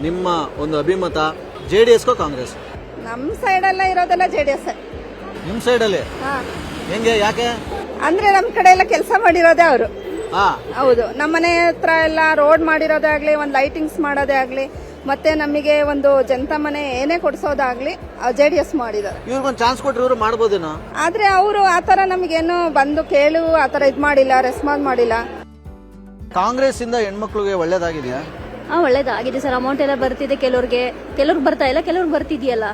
ನಿಮ್ಮ ಒಂದು ಅಭಿಮತ JDS ಕಾಂಗ್ರೆಸ್? ನಮ್ಮ ಸೈಡೆಲ್ಲ ಇರೋದೆಲ್ಲ JDS. ನಿಮ್ಮ ಸೈಡಲ್ಲಿ ಹೆಂಗೆ, ಯಾಕೆ? ಅಂದ್ರೆ ನಮ್ಮ ಕಡೆ ಎಲ್ಲ ಕೆಲಸ ಮಾಡಿರೋದೇ ಅವರು. ಹಾ, ಹೌದು. ನಮ್ಮನೆ ಹತ್ರ ಎಲ್ಲ ರೋಡ್ ಮಾಡಿರೋದೇ ಆಗ್ಲಿ, ಒಂದು ಲೈಟಿಂಗ್ಸ್ ಮಾಡೋದೇ ಆಗ್ಲಿ, ಮತ್ತೆ ನಮಗೆ ಒಂದು ಜನತಾ ಮನೆ ಏನೇ ಕೊಡಿಸೋದಾಗ್ಲಿ JDS ಮಾಡಿದ್ದಾರೆ. ಇವ್ರಿಗೊಂದು ಚಾನ್ಸ್ ಕೊಟ್ರೆ ಇವರು ಮಾಡ್ಬೋದೇನೋ. ಆದ್ರೆ ಅವರು ಆತರ ನಮಗೇನು ಬಂದು ಕೇಳು ಆತರ ಇದ್ ಮಾಡಿಲ್ಲ, ರೆಸ್ಪಾನ್ಸ್ ಮಾಡಿಲ್ಲ. ಕಾಂಗ್ರೆಸ್ ಇಂದ ಹೆಣ್ಮಕ್ಳಿಗೆ ಒಳ್ಳೇದಾಗಿದೆಯಾ? ಒಳ್ಳೇದಾಗಿದೆ ಸರ್. ಅಮೌಂಟ್ ಎಲ್ಲ ಬರ್ತಿದೆ, ಕೆಲವ್ರಿಗೆ ಬರ್ತಾ ಇಲ್ಲ, ಕೆಲವ್ರಿಗೆ ಬರ್ತಿದೆಯಲ್ಲ.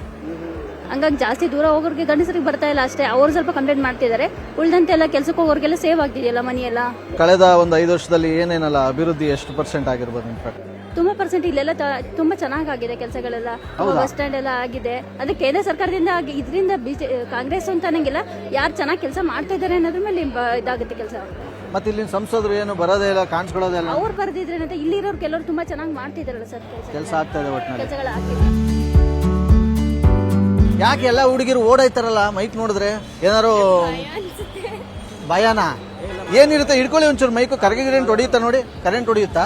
ಹಂಗಾಗಿ ಜಾಸ್ತಿ ದೂರ ಹೋಗೋರಿಗೆ ಗಂಡಸರಿಗೆ ಬರ್ತಾ ಇಲ್ಲ ಅಷ್ಟೇ. ಅವ್ರು ಸ್ವಲ್ಪ ಕಂಪ್ಲೇಂಟ್ ಮಾಡ್ತಿದ್ದಾರೆ. ಉಳಿದಂತೆಲ್ಲ ಕೆಲಸಕ್ಕೆ ಹೋಗೋರಿಗೆಲ್ಲ ಸೇವ್ ಆಗ್ತಿದೆಯಲ್ಲ ಮನಿ ಎಲ್ಲ. ಕಳೆದ ಒಂದು 5 ವರ್ಷದಲ್ಲಿ ಏನೇನಲ್ಲ ಅಭಿವೃದ್ಧಿ ಎಷ್ಟು % ಆಗಿರ್ಬೋದು ನಿಮ್ಮ ಪ್ರಕಾರ? ತುಂಬಾ % ಇಲ್ಲೆಲ್ಲ ತುಂಬಾ ಚೆನ್ನಾಗಿದೆ ಕೆಲಸಗಳೆಲ್ಲ. ಬಸ್ ಸ್ಟ್ಯಾಂಡ್ ಎಲ್ಲ ಆಗಿದೆ. ಅದೇ ಕೇಂದ್ರ ಸರ್ಕಾರದಿಂದ ಇದರಿಂದ ಕಾಂಗ್ರೆಸ್ ಅಂತ ಅನ್ನಂಗಿಲ್ಲ, ಯಾರು ಚೆನ್ನಾಗಿ ಕೆಲಸ ಮಾಡ್ತಾ ಇದಾರೆ ಅನ್ನೋದ್ರ ಮೇಲೆ ಇದಾಗುತ್ತೆ ಕೆಲಸ. ಮತ್ತೆ ಇಲ್ಲಿ ಸಂಸದರು ಏನು ಬರೋದೇ ಇಲ್ಲ, ಕಾಣಿಸ್ಕೊಳ್ಳೋದೇ ಇಲ್ಲ. ಅವ್ರು ಬರ್ದಿದ್ರೆ ಇಲ್ಲಿರೋರು ಕೆಲವರು ತುಂಬಾ ಚೆನ್ನಾಗಿ ಮಾಡ್ತಿದಾರಲ್ಲ ಸರ್, ಕೆಲಸ ಆಗ್ತಾ ಇದೆ ಒಟ್ಟಿನಲ್ಲಿ. ಕೆಲಸಗಳು ಆಗ್ತಿದೆ. ಯಾಕೆ ಎಲ್ಲ ಹುಡುಗಿರು ಓಡಾಯ್ತಾರಲ್ಲ ಮೈಕ್ ನೋಡಿದ್ರೆ? ಏನಾರು ಭಯನಾ? ಏನಿರುತ್ತೆ? ಹಿಡ್ಕೊಳ್ಳಿ ಒಂಚೂರು ಮೈಕು. ಕರೆಂಟ್ ಹೊಡಿಯುತ್ತಾ ನೋಡಿ? ಕರೆಂಟ್ ಹೊಡಿಯುತ್ತಾ?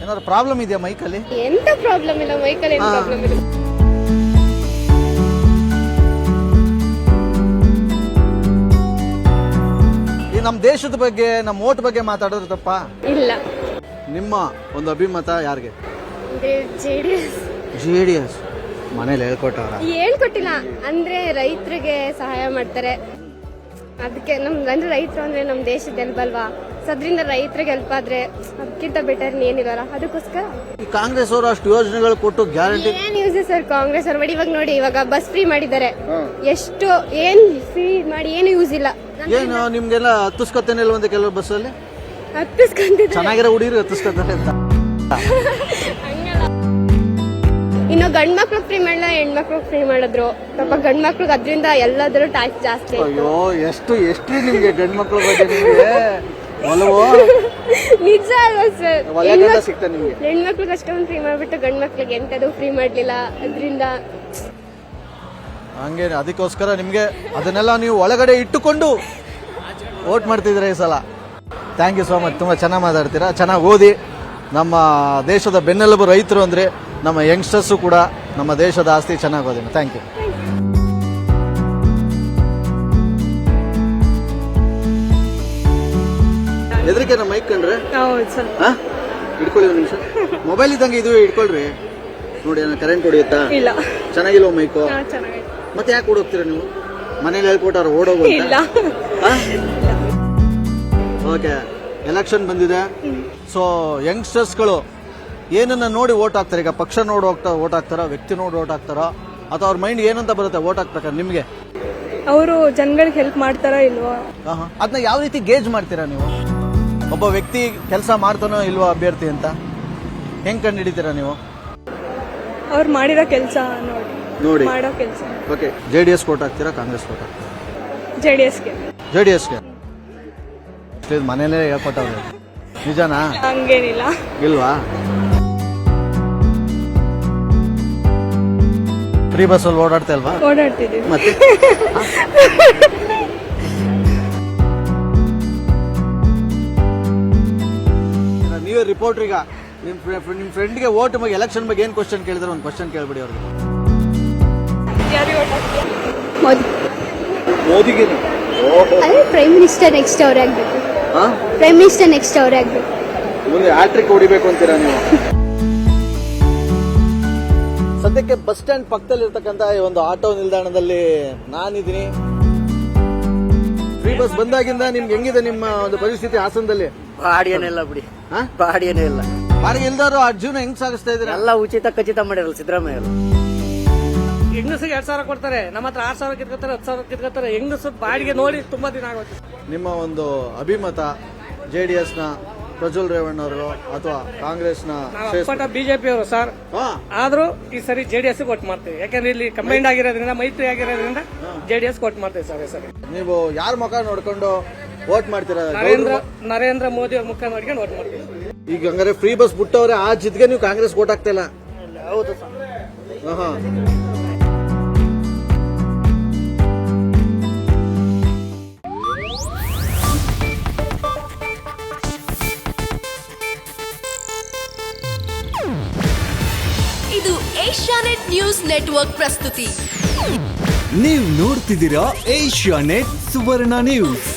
ಏನಾದ್ರು ಪ್ರಾಬ್ಲಮ್ ಇದೆಯಾ ಮೈಕಲ್ಲಿ? ಎಂತ ಪ್ರಾಬ್ಲಮ್ ಇಲ್ಲ ಮೈಕಲ್ಲಿ, ಏನು ಪ್ರಾಬ್ಲಮ್ ಇಲ್ಲ. ಈ ನಮ್ಮ ದೇಶದ ಬಗ್ಗೆ, ನಮ್ಮ ಓಟ್ ಬಗ್ಗೆ ಮಾತಾಡೋದು ತಪ್ಪಾ? ಇಲ್ಲ. ನಿಮ್ಮ ಒಂದು ಅಭಿಮತ ಯಾರಿಗೆ? JDS. ಮನೇಲಿ ಹೇಳ್ಕೊಟ್ಟಿಲ್ಲ ಅಂದ್ರೆ ರೈತರಿಗೆ ಸಹಾಯ ಮಾಡ್ತಾರೆ. ಅದಕ್ಕೆ ಅಂದ್ರೆ ರೈತರು ಅಂದ್ರೆ ನಮ್ಮ ದೇಶದ ಎಲ್ಬಲ್ವಾ, ಅದರಿಂದ ರೈತರಿಗೆ ಹೆಲ್ಪ್ ಆದ್ರೆ ಅದಕ್ಕಿಂತ ಬೆಟರ್ ಏನಿಲ್ಲ. ಅದಕ್ಕೋಸ್ಕರ ಈ ಕಾಂಗ್ರೆಸ್ ಅವರು ಅಷ್ಟು ಯೋಜನೆಗಳು ಕೊಟ್ಟು ಗ್ಯಾರಂಟಿ ಏನ್ ಯೂಸ್ ಸರ್ ಕಾಂಗ್ರೆಸ್ ಅವ್ರು? ಇವಾಗ ನೋಡಿ, ಇವಾಗ ಬಸ್ ಫ್ರೀ ಮಾಡಿದ್ದಾರೆ. ಎಷ್ಟು ಏನ್ ಫ್ರೀ ಮಾಡಿ ಏನು ಯೂಸ್ ಇಲ್ಲ. ಏನು ನಿಮ್ಗೆಲ್ಲ ಹತ್ತಿಸ್ಕೊತೇನೆ ಇಲ್ವಂತೆ ಕೆಲವು ಬಸ್ಸಲ್ಲಿ? ಹತ್ತಿಸ್ಕೊಂತಿದ್ದಾರೆ. ಚೆನ್ನಾಗಿರೋ ಹುಡುಗಿರು ಹತ್ತಿಸ್ಕೊತಾರೆ ಅಂತ. ಇನ್ನು ಗಂಡ್ ಮಕ್ಳಿಗೆ ಫ್ರೀ ಮಾಡಲ್ಲ, ಹೆಣ್ಮಕ್ಳಿಗೆ ಫ್ರೀ ಮಾಡಿದ್ರು. ಪಾಪ ಗಂಡ್ ಮಕ್ಳಿಗೆ ಅದರಿಂದ ಎಲ್ಲಾದ್ರೂ ಟ್ಯಾಕ್ಸ್ ಜಾಸ್ತಿ. ಅಯ್ಯೋ, ಎಷ್ಟು ನಿಮ್ಗೆ ಗಂಡ್ ಮಕ್ಳ ಬಗ್ಗೆ ನಿಮ್ಗೆ ಒಲವು? ನಿಜ ಅಲ್ವಾ ಸರ್? ಸಿಗ್ತಾ ನಿಮ್ಗೆ? ಹೆಣ್ಮಕ್ಳಿಗೆ ಅಷ್ಟೊಂದು ಫ್ರೀ ಮಾಡ್ಬಿಟ್ಟು ಗಂಡ್ ಮಕ್ಳಿಗೆ ಎಂತದು ಫ್ರೀ ಮಾಡ್ಲಿಲ್ಲ. ಅದರಿಂದ ಹಂಗೆ ಅದಕ್ಕೋಸ್ಕರ ನಿಮ್ಗೆ ಅದನ್ನೆಲ್ಲ ನೀವು ಒಳಗಡೆ ಇಟ್ಟುಕೊಂಡು ವೋಟ್ ಮಾಡ್ತಿದ್ದೀರಾ ಈ ಸಲ. Thank you so much. ತುಂಬ ಚೆನ್ನಾಗಿ ಮಾತಾಡ್ತೀರಾ, ಚೆನ್ನಾಗಿ ಓದಿ. ನಮ್ಮ ದೇಶದ ಬೆನ್ನೆಲುಬು ರೈತರು ಅಂದರೆ ನಮ್ಮ ಯಂಗ್ಸ್ಟರ್ಸು ಕೂಡ ನಮ್ಮ ದೇಶದ ಆಸ್ತಿ. ಚೆನ್ನಾಗಿ ಓದಿ. Thank you. ಎದ್ರಿಕೆ ನಮ್ಮ ಮೈಕ್ ಕಂಡ್ರೆ ಇಟ್ಕೊಳ್ಳಿ ಒಂದು ನಿಮಿಷ. ಮೊಬೈಲ್ ಇದ್ದಂಗೆ ಇದು ಇಟ್ಕೊಳ್ರಿ. ನೋಡಿ, ಕರೆಂಟ್ ಹೊಡಿಯುತ್ತಾ? ಇಲ್ಲ. ಚೆನ್ನಾಗಿಲ್ವ ಮೈಕು? ಮತ್ತೆ ಯಾಕೆ ಓಡೋಗ್ತೀರಾ ನೀವು? ಮನೇಲಿ ಹೇಳ್ಕೊಟ್ಟಾರ ಓಡೋಗು ಅಂತ? ಓಕೆ, ಎಲೆಕ್ಷನ್ ಬಂದಿದೆ. ಸೊ ಯಂಗ್ಸ್ಟರ್ಸ್ಗಳು ಏನನ್ನ ನೋಡಿ ಓಟ್ ಹಾಕ್ತಾರೆ? ಈಗ ಪಕ್ಷ ನೋಡಿ ಓಟ್ ಹಾಕ್ತಾರ, ವ್ಯಕ್ತಿ ನೋಡಿ ಓಟ್ ಹಾಕ್ತಾರ, ಅಥವಾ ಅವ್ರ ಮೈಂಡ್ ಏನಂತ ಬರುತ್ತೆ ಓಟ್ ಹಾಕ್ಬೇಕಾದ್ರೆ ನಿಮ್ಗೆ? ಅವರು ಜನಗಳಿಗೆ ಹೆಲ್ಪ್ ಮಾಡ್ತಾರಾ ಇಲ್ವಾ ಅದನ್ನ ಯಾವ ರೀತಿ ಗೇಜ್ ಮಾಡ್ತೀರಾ ನೀವು? ಒಬ್ಬ ವ್ಯಕ್ತಿ ಕೆಲಸ ಮಾಡ್ತಾನೋ ಇಲ್ವಾ ಅಭ್ಯರ್ಥಿ ಅಂತ ಹೆಂಗ್ ಕಂಡು ಹಿಡಿತೀರಾ ನೀವು? ಅವ್ರು ಮಾಡಿರೋ ಕೆಲಸ ನೋಡಿ ಮಾಡೋ ಕೆಲಸ. ಓಕೆ, JDS ಓಟ್ ಹಾಕ್ತೀರಾ, ಕಾಂಗ್ರೆಸ್ ಓಟ್ ಹಾಕ್ತೀರಾ? JDSಗೆ. ಮನೇಲೇ ಹೇಳ್ಕೊಟ್ಟವ್ರೆ, ನಿಜನಾ? ಹಂಗೇನಿಲ್ಲ. ಇಲ್ವಾ? ಫ್ರೀ ಬಸ್ ಅಲ್ಲಿ ಓಡಾಡ್ತಾ ಇಲ್ವಾ? ಓಡಾಡ್ತಿದ್ದೀವಿ. ಮತ್ತೆ ನೀವೇ ರಿಪೋರ್ಟರ್. ಈಗ ನಿಮ್ ಫ್ರೆಂಡ್ಗೆ ವೋಟ್ ಬಗ್ಗೆ, ಎಲೆಕ್ಷನ್ ಬಗ್ಗೆ ಏನ್ ಕ್ವಶನ್ ಕೇಳಿದ್ರೆ ಒಂದು ಕ್ವಶನ್ ಕೇಳ್ಬಿಡಿ ಅವ್ರಿಗೆ. ಮೋದಿಗೆ ಪ್ರೈಮ್ ಮಿನಿಸ್ಟರ್ ನೆಕ್ಸ್ಟ್ ಅವರೇ ಆಗ್ಬೇಕು. ಪ್ರೈಮ್ ಮಿನಿಸ್ಟರ್ ನೆಕ್ಸ್ಟ್ ಅವರೇ ಆಗ್ಬೇಕು. ಮುಂದೆ ಹ್ಯಾಟ್ರಿಕ್ ಹೊಡಿಬೇಕು ಅಂತೀರಾ ನೀವು? ಸದ್ಯಕ್ಕೆ ಬಸ್ ಸ್ಟ್ಯಾಂಡ್ ಪಕ್ಕದಲ್ಲಿ ಇರ್ತಕ್ಕಂತ ಒಂದು ಆಟೋ ನಿಲ್ದಾಣದಲ್ಲಿ ನಾನಿದ್ದೀನಿ. ಫ್ರೀ ಬಸ್ ಬಂದಾಗಿಂದ ನಿಮ್ಗೆ ಹೆಂಗಿದೆ ನಿಮ್ಮ ಒಂದು ಪರಿಸ್ಥಿತಿ ಹಾಸನದಲ್ಲಿ? ಬಾಡಿಗೆನೆಲ್ಲ ಬಿಡಿ, ಬಾಡಿಗೆನೇ ಇಲ್ಲ. ಬಾಡಿಗೆ ಇಲ್ದಾರು ಆ ಜೀವನ ಹೆಂಗ್ ಸಾಗಿಸ್ತಾ ಇದ್ದೀರಾ? ಎಲ್ಲ ಉಚಿತ ಖಚಿತ ಮಾಡಿರಲ್ಲ ಸಿದ್ದರಾಮಯ್ಯ. ಹೆಂಗಸಿಗೆ 2,000 ಕೊಡ್ತಾರೆ, ನಮ್ಮ ಹತ್ರ 6,000 ಕಿತ್ಕೊತಾರೆ, 10,000 ಕಿತ್ಕೊತಾರೆ. ಹೆಂಗಸು ಬಾಡಿಗೆ ನೋಡಿ ತುಂಬಾ ದಿನ ಆಗುತ್ತೆ. ನಿಮ್ಮ ಒಂದು ಅಭಿಮತ JDS ನ ಪ್ರಜ್ವಲ್ ರೇವಣ್ಣ ಅವರು ಅಥವಾ ಕಾಂಗ್ರೆಸ್ ನ BJP ಅವರು ಸರ್? ಆದ್ರೂ ಈ ಸರಿ JDS ವೋಟ್ ಮಾಡ್ತೀವಿ. ಯಾಕಂದ್ರೆ ಇಲ್ಲಿ ಕಂಬೈಂಡ್ ಆಗಿರೋದ್ರಿಂದ, ಮೈತ್ರಿ ಆಗಿರೋದ್ರಿಂದ JDS ವೋಟ್ ಮಾಡ್ತೀವಿ ಸರ್. ಸರಿ, ನೀವು ಯಾರ ಮುಖ ನೋಡ್ಕೊಂಡು ವೋಟ್ ಮಾಡ್ತೀರಾ? ನರೇಂದ್ರ ಮೋದಿ ಅವ್ರ ಮುಖ ನೋಡ್ಕೊಂಡು ವೋಟ್ ಮಾಡ್ತೀವಿ. ಈಗ ಹಂಗಾರೆ ಫ್ರೀ ಬಸ್ ಬಿಟ್ಟವ್ರೆ, ಆ ಜಿದ್ಗೆ ನೀವು ಕಾಂಗ್ರೆಸ್ ವೋಟ್ ಆಗ್ತಾ ಇಲ್ಲ? ಹೌದು ಸರ್. ಹಾ, ಇದು ಏಷ್ಯಾನೆಟ್ ನ್ಯೂಸ್ ನೆಟ್ವರ್ಕ್ ಪ್ರಸ್ತುತಿ. ನೀವು ನೋಡ್ತಿದ್ದೀರಾ ಏಷ್ಯಾನೆಟ್ ಸುವರ್ಣ ನ್ಯೂಸ್.